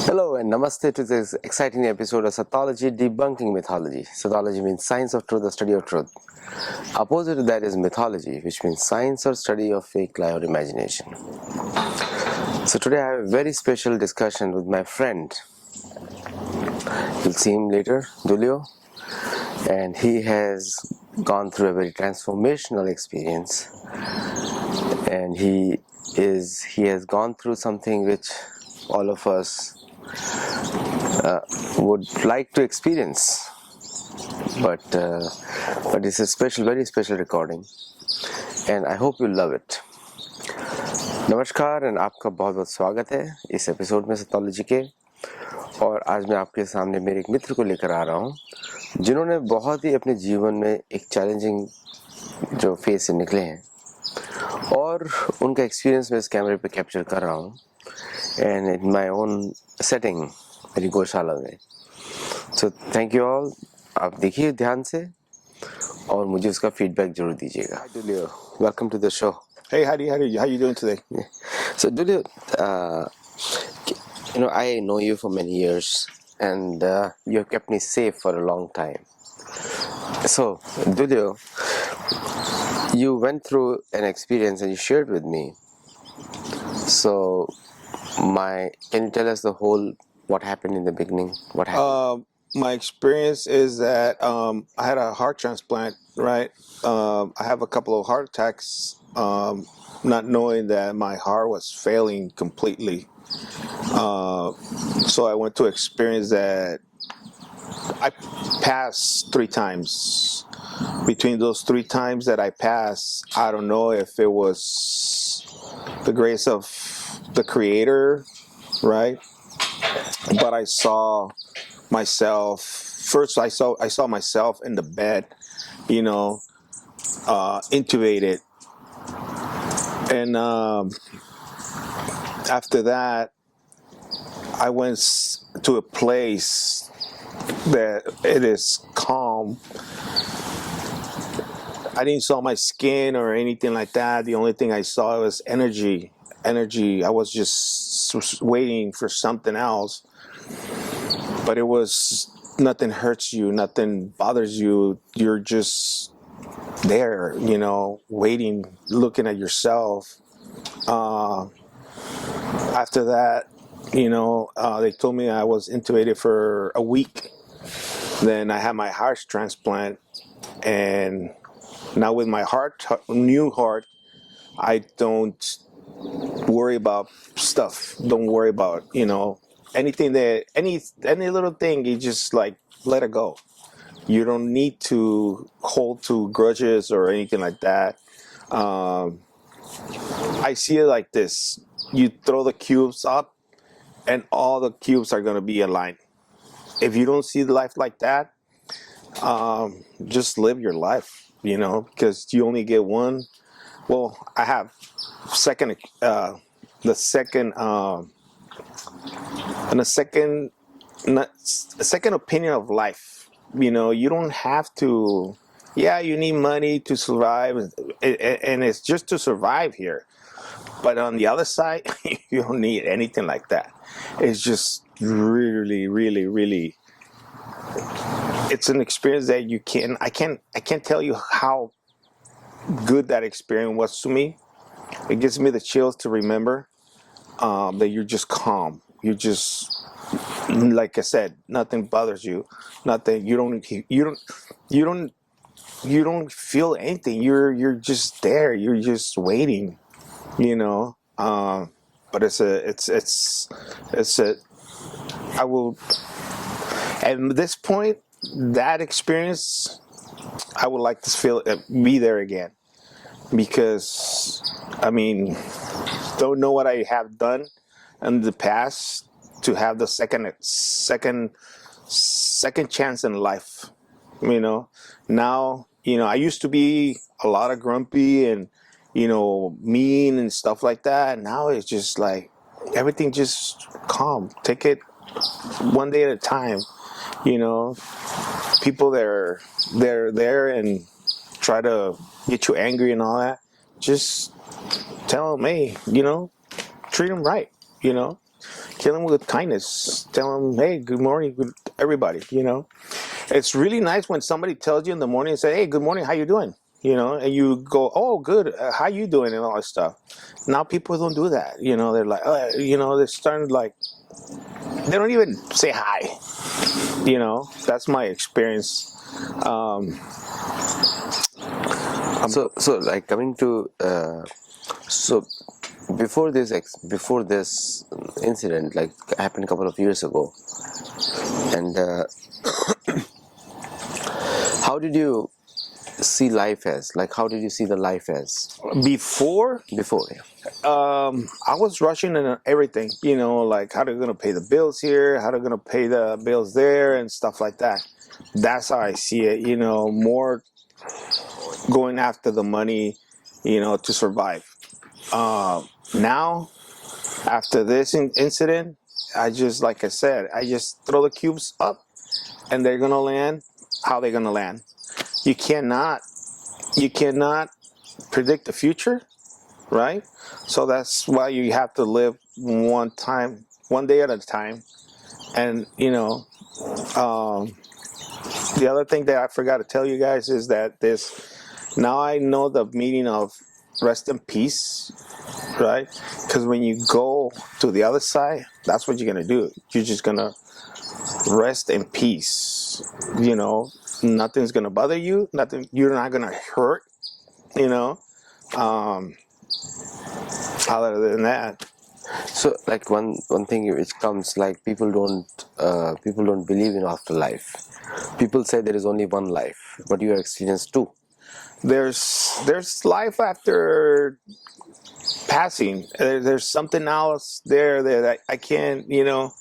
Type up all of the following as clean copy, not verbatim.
Hello and namaste to this exciting episode of Sattology debunking mythology. Sattology means science of truth, the study of truth. Opposite to that is mythology, which means science or study of fake lie or imagination. So today I have a very special discussion with my friend. You'll see him later, Julio, and he has gone through a very transformational experience, and he has gone through something which all of us would like to experience, but it's a very special recording, and I hope you love it. नमस्कार and आपका बहुत बहुत स्वागत है इस episode में सैटोलॉजी के। और आज मैं आपके सामने मेरे एक मित्र को लेकर आ रहा हूँ जिन्होंने बहुत ही अपने जीवन में एक चैलेंजिंग जो फेज से निकले हैं, और उनका एक्सपीरियंस मैं इस कैमरे पे कैप्चर कर रहा हूँ and in my own setting, मेरी गौशाला में। So thank you all. आप देखिए ध्यान से और मुझे उसका फीडबैक जरूर दीजिएगा। Julio, welcome to the show. Hey, how you doing today? Yeah. So Julio, I know you for many years, and you have kept me safe for a long time. So Julio, you went through an experience and you shared with me. So can you tell us the whole what happened in the beginning? What happened? My experience is that I had a heart transplant, right? I have a couple of heart attacks, not knowing that my heart was failing completely. So I went to experience that. I passed 3 times. Between those 3 times that I passed, I don't know if it was the grace of the Creator, right? But I saw myself first. I saw myself in the bed, intubated, and after that, I went to a place that it is calm. I didn't saw my skin or anything like that. The only thing I saw was energy. I was just waiting for something else. But it was nothing hurts you, nothing bothers you. You're just there, waiting, looking at yourself. After that, they told me I was intubated for a week. Then I had my heart transplant, and now with my new heart, I don't worry about stuff. Don't worry about, anything that any little thing, you just like let it go. You don't need to hold to grudges or anything like that. I see it like this: you throw the cubes up and all the cubes are going to be aligned. If you don't see life like that, just live your life, because you only get one. Well, I have second a second opinion of life. You don't have to. Yeah, you need money to survive, and it's just to survive here. But on the other side, you don't need anything like that. It's just really, really, really. It's an experience that I can't tell you how good that experience was to me. It gives me the chills to remember that you're just calm. You're just, like I said, nothing bothers you. Nothing. You don't feel anything. You're just there. You're just waiting. But I will. At this point, that experience, I would like to be there again, because don't know what I have done in the past to have the second chance in life. Now, I used to be a lot of grumpy and mean and stuff like that. Now it's just like everything just calm. Take it one day at a time. People they're there and try to get you angry and all that. Just tell them, hey, treat them right. kill them with kindness. Tell them, hey, good morning, good everybody. It's really nice when somebody tells you in the morning and say, hey, good morning, how you doing? And you go, oh, good, how you doing, and all that stuff. Now people don't do that. They're like, they're starting like, they don't even say hi. That's my experience. So like coming to so before this incident, like happened a couple of years ago, and how did you see life as? Like, how did you see the life as Before, before? Yeah. I was rushing in everything, like how they're going to pay the bills here, how they're going to pay the bills there, and stuff like that. That's how I see it, more going after the money, to survive. Now, after this incident, like I said, I just throw the cubes up and they're going to land how they're going to land. You cannot predict the future, right? So that's why you have to live one day at a time. And the other thing that I forgot to tell you guys is that now I know the meaning of rest in peace, right? Because when you go to the other side, that's what you're gonna do. You're just gonna rest in peace. Nothing's gonna bother you. You're not gonna hurt. Other than that. So like one thing which comes, like people don't believe in afterlife. People say there is only one life, but you have experienced two. There's life after passing. There's something else there that I can't. When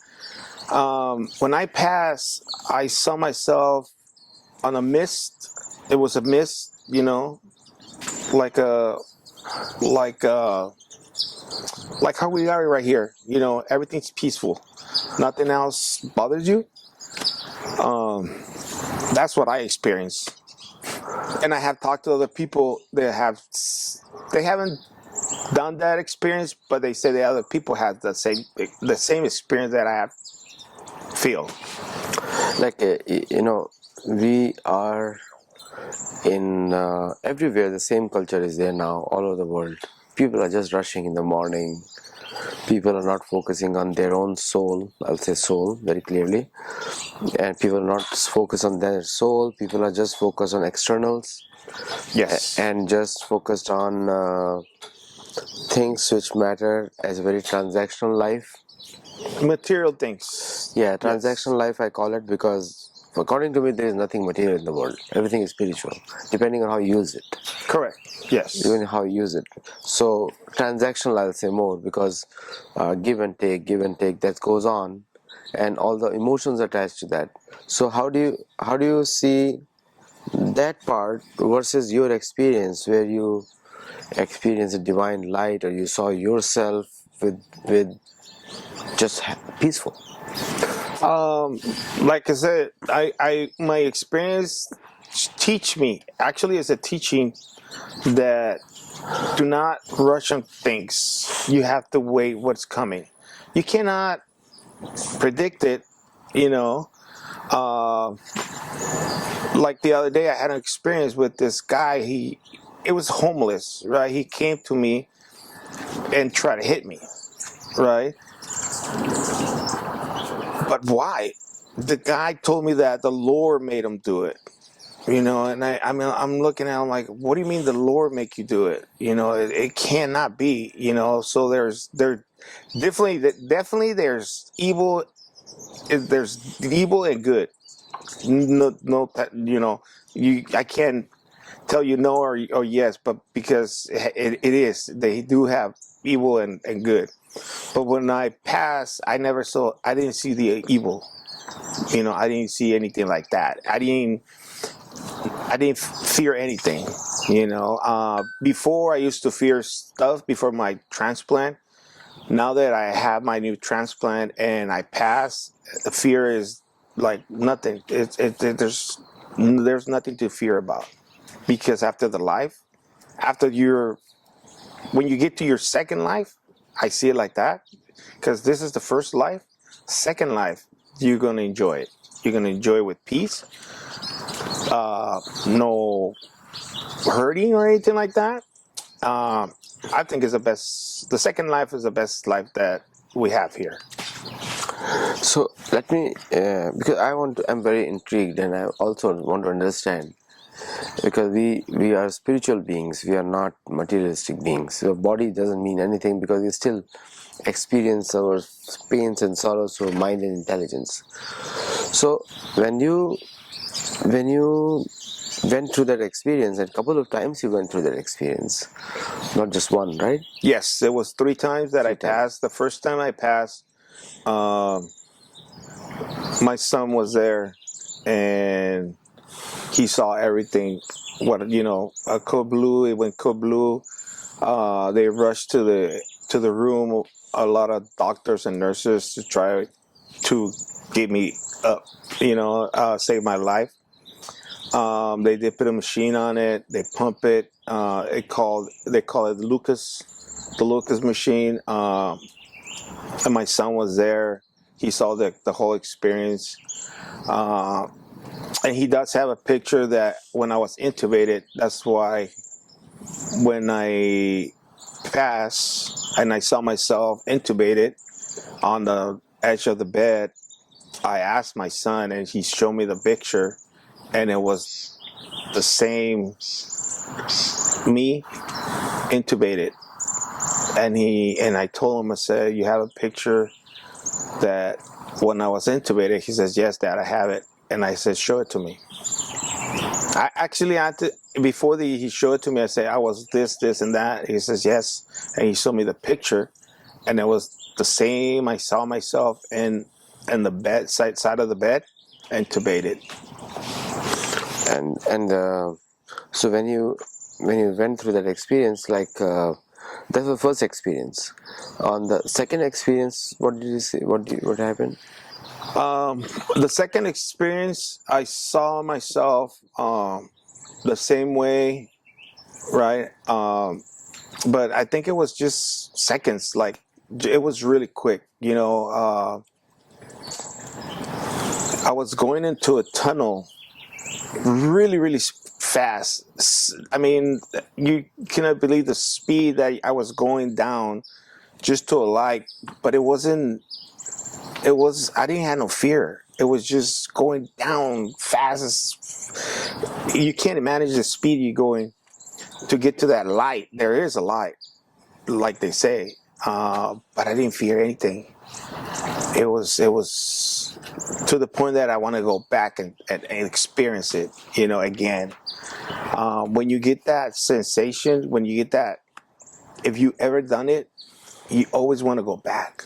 I pass, I saw myself on a mist. It was a mist, like how we are right here. Everything's peaceful. Nothing else bothers you. That's what I experienced. And I have talked to other people that they haven't done that experience, but they say the other people have the same experience that I have feel. Like we are in everywhere. The same culture is there now all over the world. People are just rushing in the morning. People are not focusing on their own soul. I'll say soul very clearly. And people are not focused on their soul. People are just focused on externals. Yes. And just focused on things which matter as a very transactional life. Material things. Yeah, transactional life I call it, because according to me there is nothing material in the world. Everything is spiritual, depending on how you use it. Correct. Yes. Even how you use it. So transactional I'll say more, because give and take that goes on, and all the emotions attached to that. So how do you see that part versus your experience, where you experience a divine light, or you saw yourself with just peaceful? Like I said, my experience teach me. Actually, it's a teaching that do not rush on things. You have to wait what's coming. You cannot predict it. Like the other day, I had an experience with this guy. It was homeless, right? He came to me and tried to hit me, right? But why? The guy told me that the Lord made him do it. And I'm looking at him like, what do you mean the Lord make you do it? It cannot be. So there definitely there's evil. There's evil and good. No, I can't tell you no or yes, but because it is, they do have evil and good. But when I passed, I didn't see the evil. I didn't see anything like that. I didn't fear anything. Before I used to fear stuff before my transplant. Now that I have my new transplant and I pass, the fear is like nothing. There's nothing to fear about, because after the life, when you get to your second life, I see it like that. because this is the first life. Second life, you're gonna enjoy it. You're gonna enjoy it with peace, no hurting or anything like that. I think is the best. The second life is the best life that we have here. So let me, because I'm very intrigued, and I also want to understand, because we are spiritual beings, we are not materialistic beings. Your body doesn't mean anything because we still experience our pains and sorrows through mind and intelligence. So when you went through that experience, and a couple of times you went through that experience, not just one, right? Yes, it was 3 times that I passed. The first time I passed, my son was there, and he saw everything. What code blue. It went code blue. They rushed to the room. A lot of doctors and nurses to try to get me up. Save my life. They did put a machine on it. They pump it. They call it the Lucas machine. And my son was there. He saw the whole experience. And he does have a picture that when I was intubated, that's why when I passed and I saw myself intubated on the edge of the bed, I asked my son and he showed me the picture, and it was the same me intubated. And I told him, I said, you have a picture that when I was intubated? He says, yes, Dad, I have it. And I said, show it to me. I actually had to, before he showed it to me, I said, I was this, and that. He says, yes. And he showed me the picture, and it was the same. I saw myself in the bed, side of the bed, intubated. And so when you went through that experience, like that's the first experience. On the second experience, what did you see? What happened? The second experience, I saw myself the same way, right? But I think it was just seconds. Like, it was really quick. I was going into a tunnel really, really fast. I mean, you cannot believe the speed that I was going down just to a light, but I didn't have no fear. It was just going down fast. You can't imagine the speed you're going to get to that light. There is a light, like they say, but I didn't fear anything. It was to the point that I want to go back and experience it, again. When you get that sensation, when you get that, if you ever done it, you always want to go back.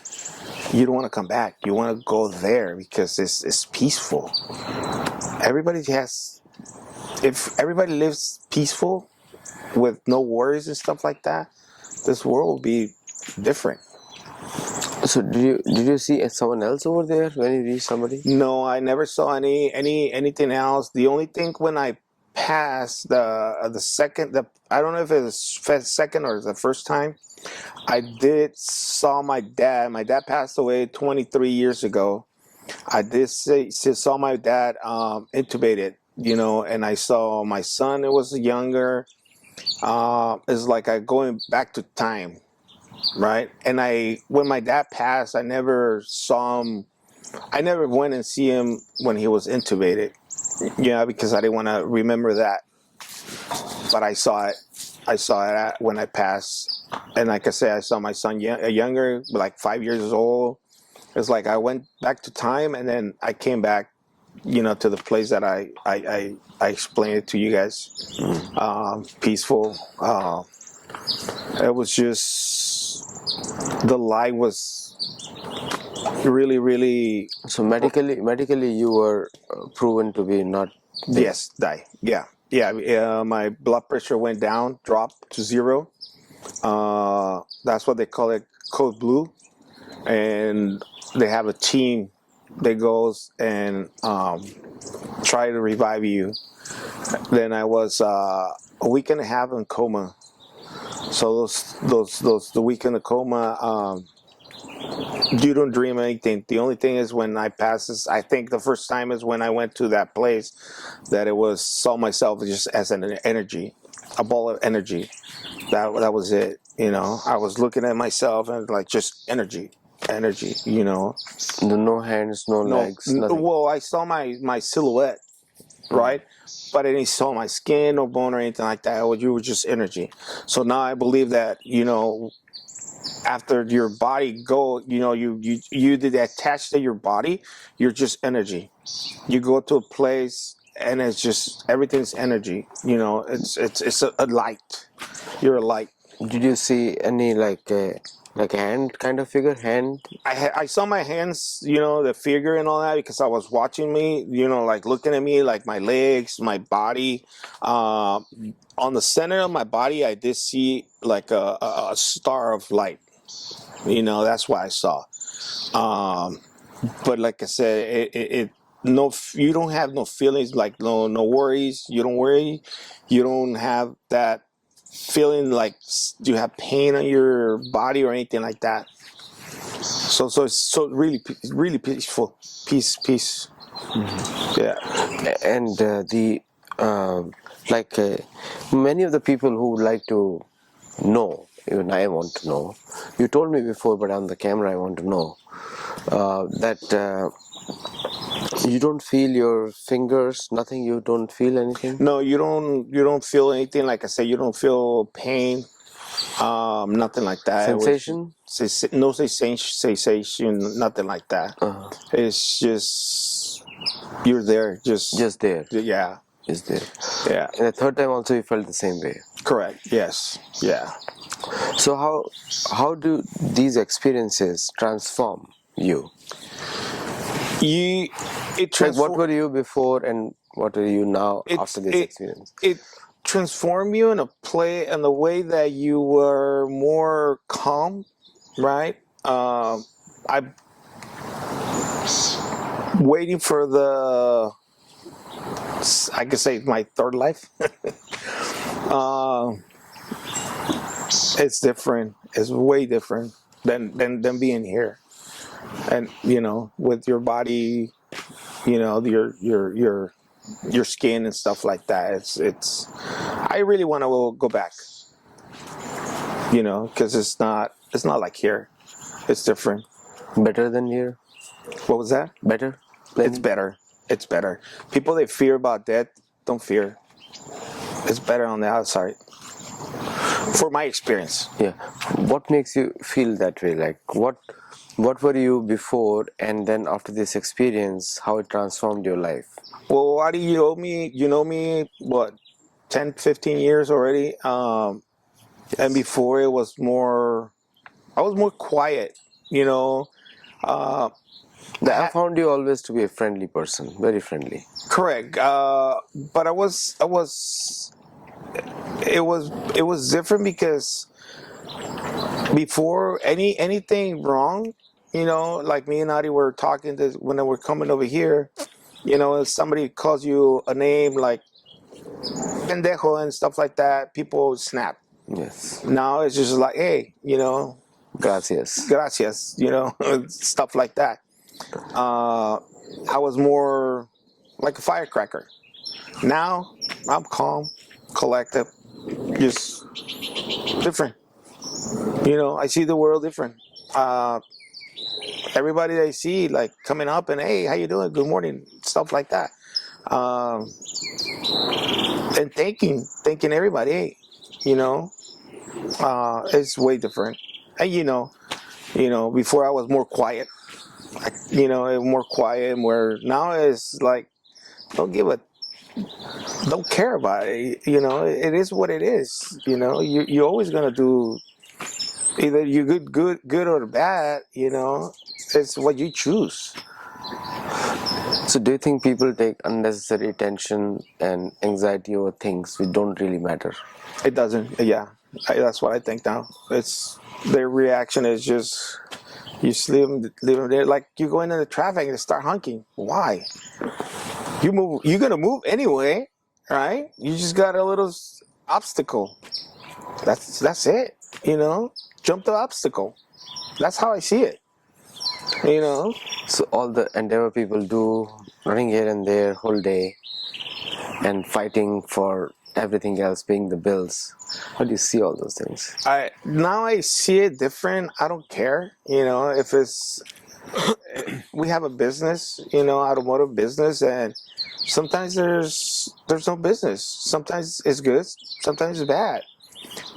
You don't want to come back. You want to go there because it's peaceful. If everybody lives peaceful with no worries and stuff like that, this world will be different. So did you see someone else over there when you reached somebody? No, I never saw anything else. The only thing when I passed the second, I don't know if it was second or the first time, I did saw my dad. My dad passed away 23 years ago. I did saw my dad intubated, and I saw my son. It was younger. It's like I going back to time, right? And when my dad passed, I never saw him. I never went and see him when he was intubated, because I didn't want to remember that. But I saw it. I saw it when I passed. And like I said, I saw my son younger, like 5 years old. It's like I went back to time, and then I came back, to the place that I explained it to you guys. Peaceful. It was just, the light was really, really. So medically you were proven to be not dead. Yes, die. Yeah. My blood pressure went down, dropped to 0. That's what they call it, code blue. And they have a team that goes and try to revive you. Then I was a week and a half in coma. So the week in the coma, You don't dream anything. The only thing is when I pass this, I think the first time is when I went to that place that it was saw myself just as an energy, a ball of energy. That was it. You know, I was looking at myself and like just energy, energy. You know, No hands, no legs, nothing. well, I saw my silhouette, right? But I didn't saw my skin or bone or anything like that. You were just energy. So now I believe that, you know, after your body go, you know, you did attach to your body, you're just energy. You go to a place and it's just everything's energy. You know, it's a light. You're a light. Did you see any like a hand kind of figure? Hand? I saw my hands, you know, the figure and all that because I was watching me, you know, like looking at me, like my legs, my body. On the center of my body, I did see like a star of light. You know, that's what I saw. But like I said, it no, you don't have no feelings, like no worries. You don't worry. You don't have that feeling like you have pain on your body or anything like that. So it's really peaceful, peace. Yeah. And like many of the people who like to know, even I want to know. You told me before, but on the camera I want to know that you don't feel your fingers, nothing. You don't feel anything. No, you don't feel anything. Like I said, you don't feel pain. Nothing like that. Sensation? No sensation, nothing like that. It's just you're there, Just there. yeah, Is there. yeah. And the third time also you felt the same way. Correct. Yes. Yeah. So how do these experiences transform you? It Like what were you before and what are you now after this experience? It transformed you in a way that you were more calm, right? I'm waiting for I could say my third life. It's different. It's way different than being here, and you know, with your body, you know, your skin and stuff like that. It's. I really want to go back. You know, because it's not like here. It's different. Better than here? What was that? Better? It's better. It's better. People that fear about death don't fear. It's better on the outside. For my experience. Yeah. What makes you feel that way? Like what were you before and then after this experience, how it transformed your life? Well, why do you know me? You know me, what, 10, 15 years already? And before it was more, I was more quiet, you know. I found you always to be a friendly person, very friendly. Correct. But it was different because before anything wrong, you know, like me and Adi were talking when they were coming over here, you know, if somebody calls you a name like pendejo and stuff like that, people snap. Yes. Now it's just like, hey, you know, gracias, you know, stuff like that. I was more like a firecracker. Now I'm calm, collected, just different. You know, I see the world different. Everybody I see like coming up and hey, how you doing? Good morning, stuff like that. And thanking everybody. Hey, you know, it's way different. And you know, before I was more quiet. You know, more quiet. Where now it's like don't care about it. You know, it is what it is. You know, you're always gonna do either you good or bad. You know, it's what you choose. So do you think people take unnecessary tension and anxiety over things which don't really matter? It doesn't. Yeah, that's what I think now. It's their reaction is just you just leave them there. Like you go into the traffic and start honking. Why? You move. You're gonna move anyway, right? You just got a little obstacle. That's it. You know, jump the obstacle. That's how I see it. You know, So all the endeavor people do, running here and there whole day and fighting for everything else, paying the bills. How do you see all those things? I see it different. I don't care. You know, if it's we have a business, you know, automotive business, and sometimes there's no business. Sometimes it's good, sometimes it's bad.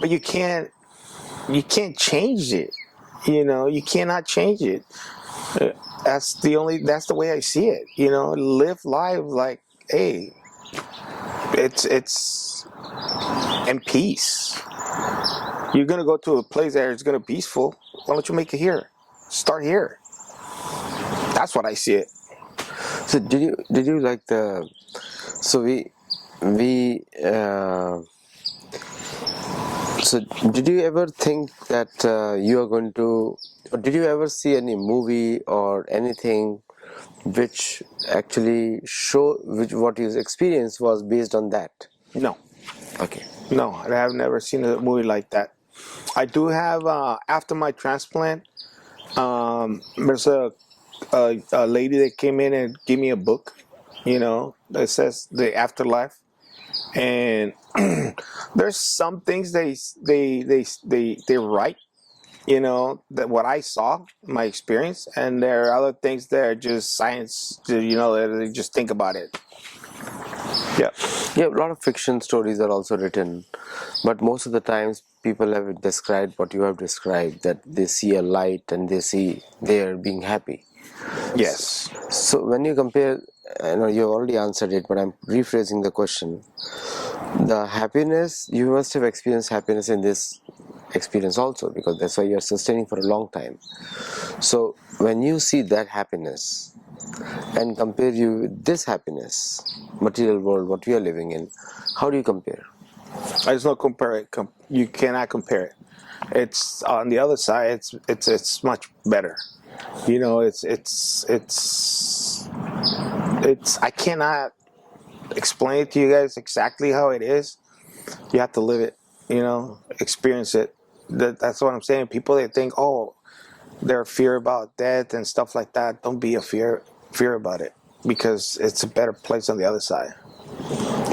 But you can't change it. You know, you cannot change it. Uh, that's the way I see it. You know, live life like, hey, it's in peace. You're gonna go to a place that is gonna be peaceful. Why don't you make it here? Start here. That's what I see it. So did you like the so we so did you ever think that you are going to, or did you ever see any movie or anything which actually show which what his experience was based on that? No, Okay. no, I have never seen a movie like that. I do have after my transplant. There's a lady that came in and gave me a book, you know, that says the afterlife, and there's some things they write, you know, that what I saw, my experience, and there are other things that are just science, you know, that they just think about it. Yeah. Yeah, a lot of fiction stories are also written, but most of the times people have described what you have described, that they see a light and they are being happy. Yes. So when you compare, I know you already answered it, but I'm rephrasing the question. The happiness, you must have experienced happiness in this experience also, because that's why you're sustaining for a long time. So when you see that happiness and compare you with this happiness, material world, what we are living in, how do you compare? There's no compare it. You cannot compare it. It's on the other side. It's much better. You know, it's. I cannot explain it to you guys exactly how it is. You have to live it. You know, experience it. That's what I'm saying. People that think, oh, they're fear about death and stuff like that. Don't be a fear about it, because it's a better place on the other side.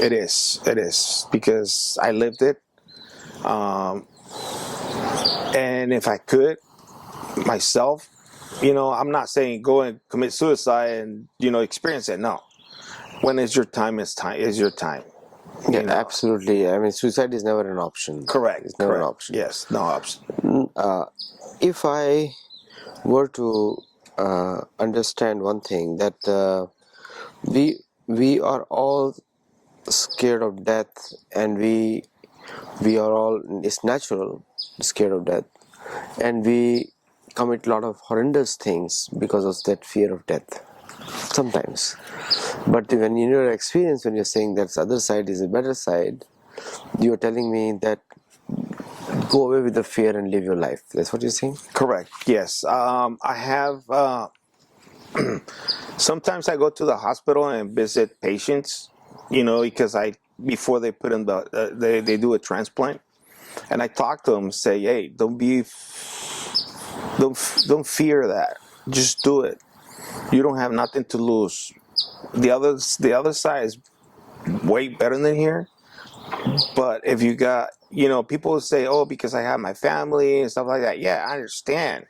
It is. It is, because I lived it. And if I could myself, you know, I'm not saying go and commit suicide and, you know, experience it. No. When is your time? Is your time. Yeah, You know. absolutely. I mean, suicide is never an option. Correct. It's never an Correct. option. Yes. No option. If I were to understand one thing, that we are all scared of death, and we are all, it's natural, scared of death, and we commit a lot of horrendous things because of that fear of death sometimes. But when in your experience, when you're saying that the other side is a better side, you're telling me that go away with the fear and live your life. That's what you're saying? Correct. Yes. I have. Sometimes I go to the hospital and visit patients. You know, because I before they put in they do a transplant, and I talk to them, say, hey, don't fear that. Just do it. You don't have nothing to lose. The other side is way better than here. But if you got, you know, people say, oh, because I have my family and stuff like that. Yeah, I understand.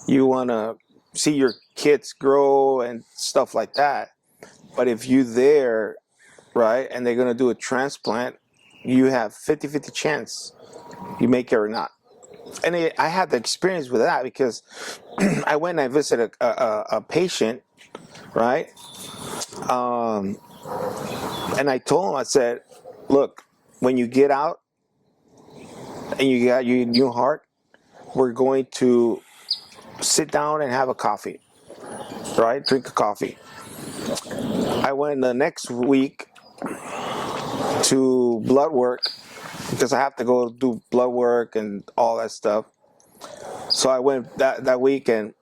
You want to see your kids grow and stuff like that. But if you there, right, and they're going to do a transplant, you have 50-50 chance you make it or not. And I had the experience with that, because I went and I visited a patient, right? And I told him, I said, look, when you get out and you got your new heart, we're going to sit down and have a coffee, right? Drink a coffee. I went the next week to blood work, because I have to go do blood work and all that stuff. So I went that week, and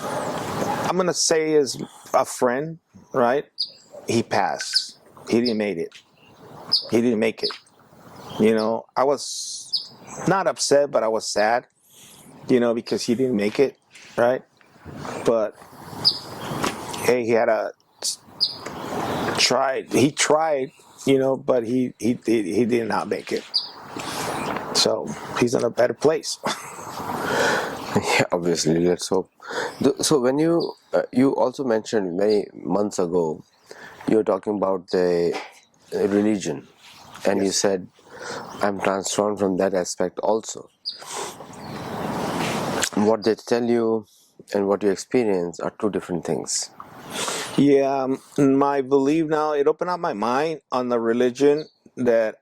I'm going to say is a friend, right? He passed. He didn't make it. He didn't make it. You know, I was not upset, but I was sad, you know, because he didn't make it, right? but hey, he tried, but he did not make it. So he's in a better place. Yeah, obviously, let's hope. So when you also mentioned many months ago, you were talking about the religion, and you Yes. said, I'm transformed from that aspect also. What they tell you and what you experience are two different things. Yeah, my belief now, it opened up my mind on the religion that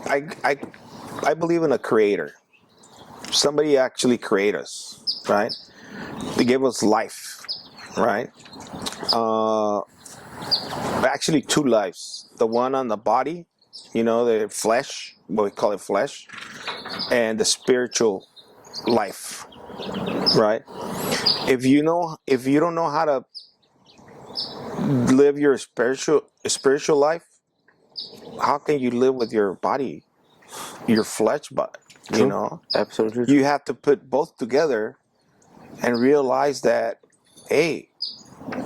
I I I believe in a creator. Somebody actually created us, right? They gave us life, right? Uh, Actually, two lives. The one on the body, the flesh, what we call it flesh, and the spiritual life, right? If you don't know how to live your spiritual life, how can you live with your body, your flesh? But True, absolutely you true. have to put both together and realize that, hey,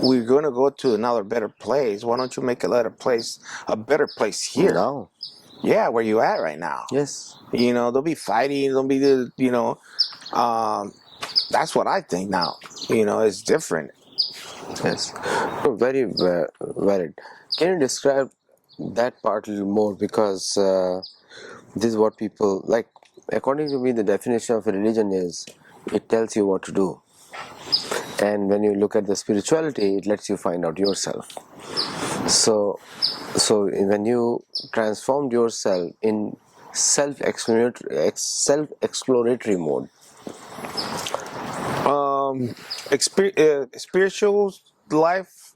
we're going to go to another better place. Why don't you make a better place here? Now, Yeah, where you at right now? yes, Don't be fighting. Don't be um, that's what I think now. It's different. yes, no, very valid. Can you describe that part a little more? Because this is what people like. According to me, the definition of a religion is it tells you what to do, and when you look at the spirituality, it lets you find out yourself. So when you transformed yourself in self-exploratory mode. Spiritual life,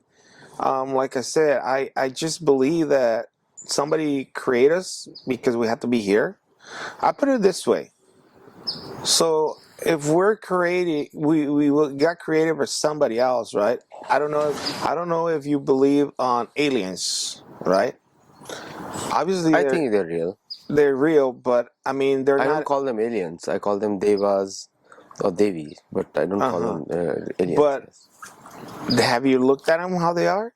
like I said, I just believe that somebody created us because we have to be here. I put it this way. So if we're created, we got created for somebody else, right? I don't know if you believe on aliens, right? Obviously I think they're real. they're real, but I mean they're I don't not. call them aliens. I call them devas or devi, but I don't call Uh-huh. them aliens. But Yes. have you looked at them how they are?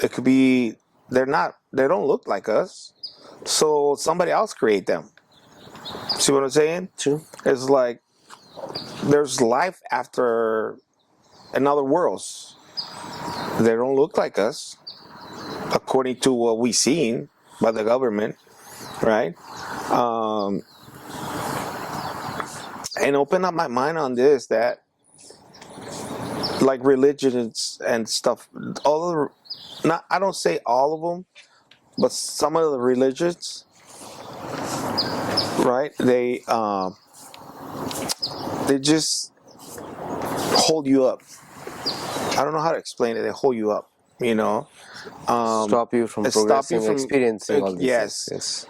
It could be they're not. They don't look like us. So somebody else create them. See what I'm saying? True. It's like there's life after another worlds. They don't look like us, according to what we've seen by the government, right? Um, and open up my mind on this that like religions and stuff, all of the, not I don't say all of them, but some of the religions, right? They just hold you up. I don't know how to explain it. They hold you up, Stop you from and stop you progressing, from. experiencing all these things. Yes, Yes.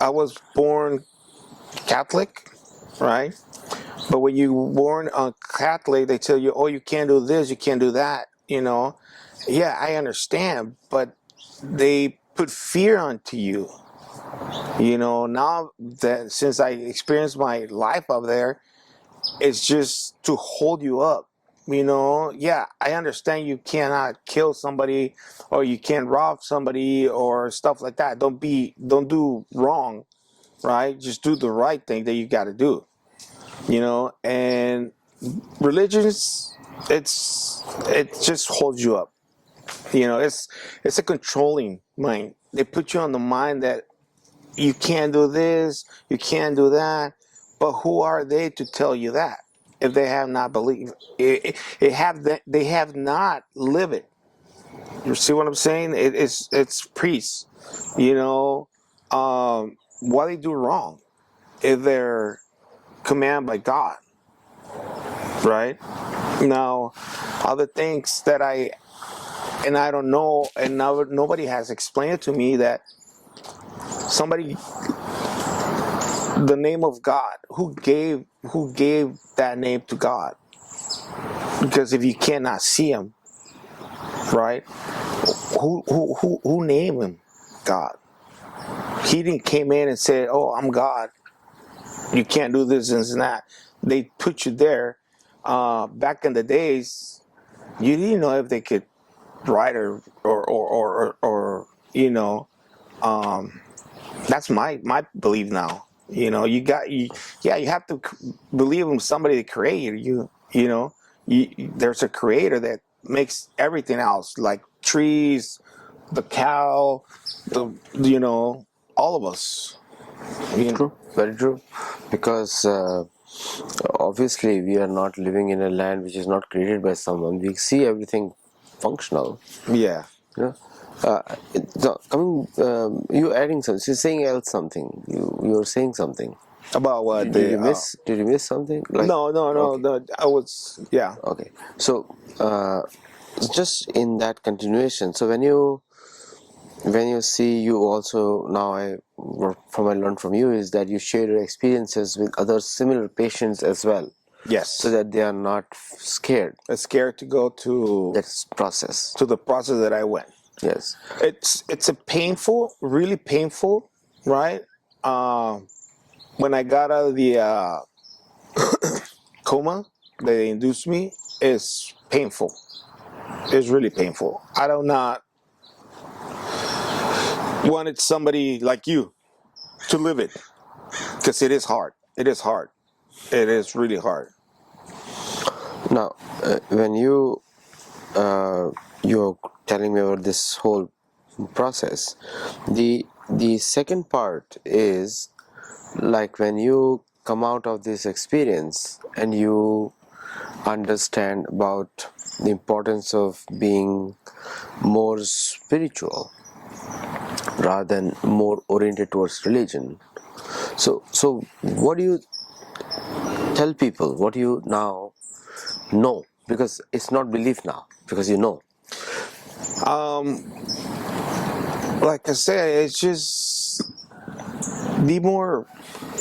I was born Catholic, right? But when you were born a Catholic, they tell you, oh, you can't do this, you can't do that. Yeah, I understand, but they put fear onto you. Now that since I experienced my life up there, it's just to hold you up. Yeah, I understand you cannot kill somebody or you can't rob somebody or stuff like that. Don't do wrong, right? Just do the right thing that you got to do. And religions, it just holds you up. It's a controlling mind. They put you on the mind that you can't do this, you can't do that. But who are they to tell you that if they have not believed it have that they have not lived it? You see what I'm saying? It's priests, what they do wrong if they're commanded by God, right? Now, other things that I don't know, and now nobody has explained it to me that somebody, the name of God, who gave that name to God? Because if you cannot see him, right? Who named him God? He didn't came in and said, "Oh, I'm God. You can't do this and that." They put you there back in the days, you didn't know if they could write or you know, that's my belief now. You know, yeah, you have to believe in somebody to create you. You know, there's a creator that makes everything else, like trees, the cow, you know, all of us. You know, True, very true. Because obviously we are not living in a land which is not created by someone. We see everything functional. yeah. You know, you adding something. You're saying else something. You're saying something. About what Did the you miss? Did you miss something? Like, no, okay, no. I was, yeah. okay. So just in that continuation. So when you see, you also now from I learned from you is that you share your experiences with other similar patients as well, so Yes. that they are not scared. I'm scared to go That's process. to the process that I went. Yes. It's a painful, really painful, right? When I got out of the coma, they induced me. It's painful. It's really painful. I do not wanted somebody like you to live it, because it is hard. It is hard. It is really hard. Now, when you're telling me about this whole process, the second part is like when you come out of this experience and you understand about the importance of being more spiritual rather than more oriented towards religion. So what do you tell people? What do you now know? Because it's not belief now, because you know. Like I said, it's just be more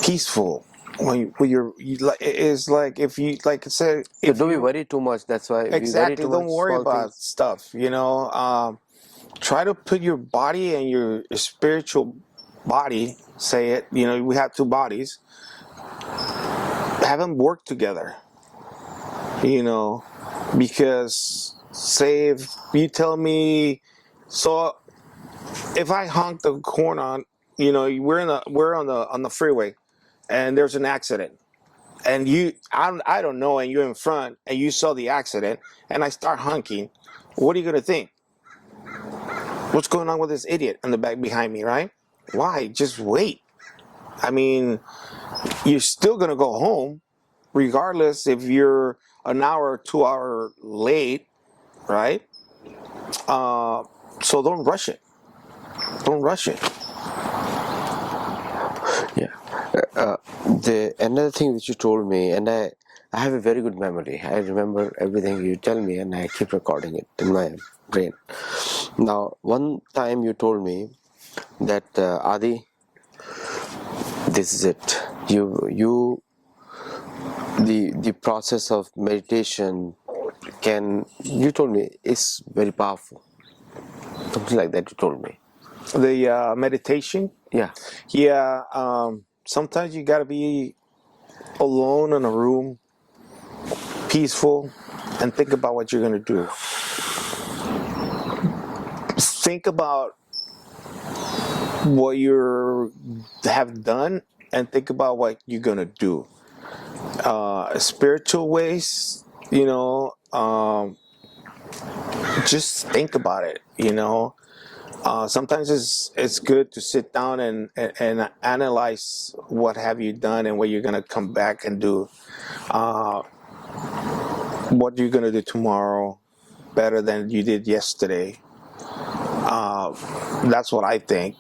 peaceful when like it's like if you like I said So if don't be you worried too much. That's why we worry exactly too don't much worry small about things. stuff. You know, try to put your body and your spiritual body. Say it. You know, we have two bodies. Have them work together. You know, because say if you tell me, so if I honk the horn on, you know, we're on the freeway, and there's an accident, and I don't know, and you're in front, and you saw the accident, and I start honking, what are you gonna think? What's going on with this idiot in the back behind me, right? Why? Just wait. I mean, you're still gonna go home, regardless if you're an hour or 2 hour late, right? So don't rush it. Don't rush it. Yeah. The another thing which you told me, and I have a very good memory. I remember everything you tell me, and I keep recording it in my brain. Now, one time you told me that Adi, this is it. The process of meditation you told me is very powerful. Something like that you told me. The meditation, Yeah. yeah. Sometimes you gotta be alone in a room, peaceful, and think about what you're gonna do. Think about what you have done, and think about what you're gonna do. Spiritual ways, you know. Just think about it. You know. Sometimes it's good to sit down and analyze what have you done and what you're gonna come back and do. What you're gonna do tomorrow better than you did yesterday. That's what I think.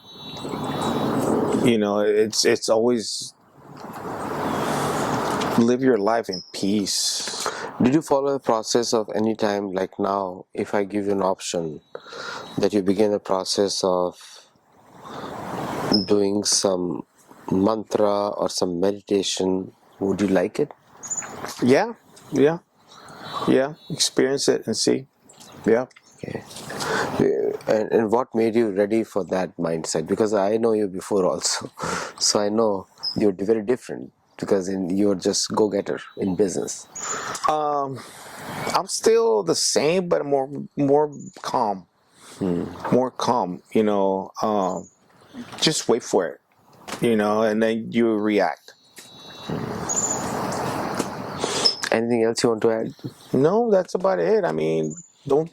You know, it's always live your life in peace. Did you follow a process of any time, like now, if I give you an option that you begin a process of doing some mantra or some meditation, would you like it? Yeah, yeah, yeah. Experience it and see. Yeah. Okay. And what made you ready for that mindset? Because I know you before also, so I know you're very different. because you're just go-getter in business? I'm still the same, but more calm. More calm. Just wait for it. And then you react. Anything else you want to add? No, that's about it. I mean, don't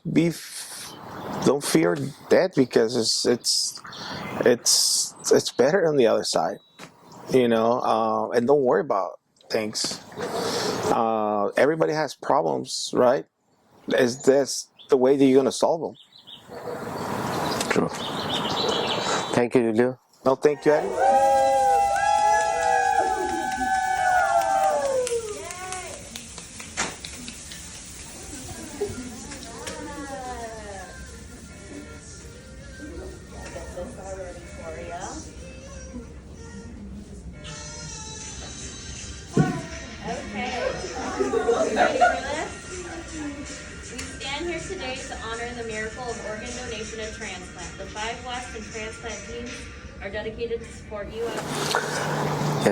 fear death, because it's better on the other side. And don't worry about things. Everybody has problems, right? Is this the way that you're gonna solve them? True. Thank you, Julio. No, thank you, Eddie. Ready for this? We stand here today to honor the miracle of organ donation and transplant. The 5 West and transplant teams are dedicated to support you.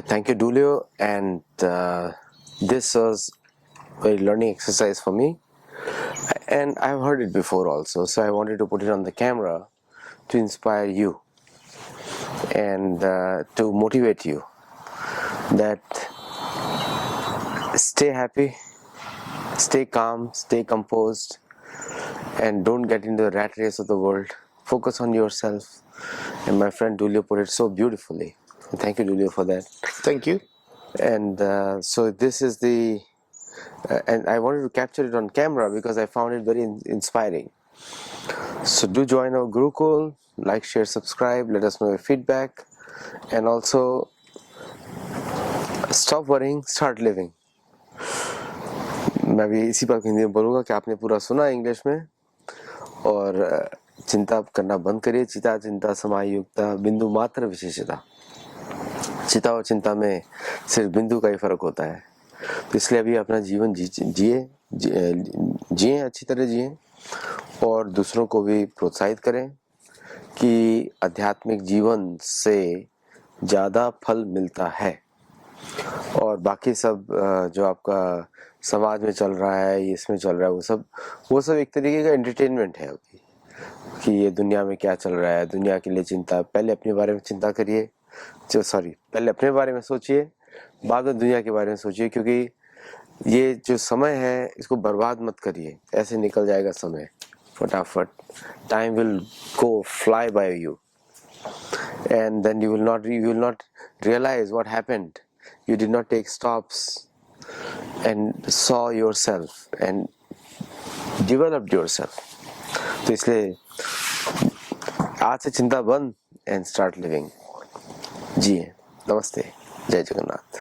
Thank you, Julio. And this was a learning exercise for me. And I've heard it before also. So I wanted to put it on the camera to inspire you and to motivate you that stay happy, stay calm, stay composed, and don't get into the rat race of the world. Focus on yourself. And my friend Julio put it so beautifully. Thank you, Julio, for that. Thank you. And so this is the and I wanted to capture it on camera because I found it very inspiring. So do join our Gurukul, like, share, subscribe, let us know your feedback, and also stop worrying, start living. मैं भी इसी बात हिंदी में बोलूँगा कि आपने पूरा सुना इंग्लिश में, और चिंता करना बंद करिए. चिता चिंता समायुक्ता बिंदु मात्र विशेषता. चिता और चिंता में सिर्फ बिंदु का ही फर्क होता है. तो इसलिए अभी अपना जीवन जिए अच्छी तरह जिए, और दूसरों को भी प्रोत्साहित करें कि आध्यात्मिक जीवन से ज़्यादा फल मिलता है. और बाकी सब जो आपका समाज में चल रहा है, इसमें चल रहा है, वो सब एक तरीके का एंटरटेनमेंट है अभी, कि ये दुनिया में क्या चल रहा है, दुनिया के लिए चिंता. पहले अपने बारे में चिंता करिए, पहले अपने बारे में सोचिए, बाद में दुनिया के बारे में सोचिए, क्योंकि ये जो समय है इसको बर्बाद मत करिए. ऐसे निकल जाएगा समय फटाफट. Time will go fly bye you, and then you will not realize what happened. You did not take stops and saw yourself and developed yourself. तो इसलिए आज से चिंता बंद and start living. जिए. नमस्ते. जय जगन्नाथ.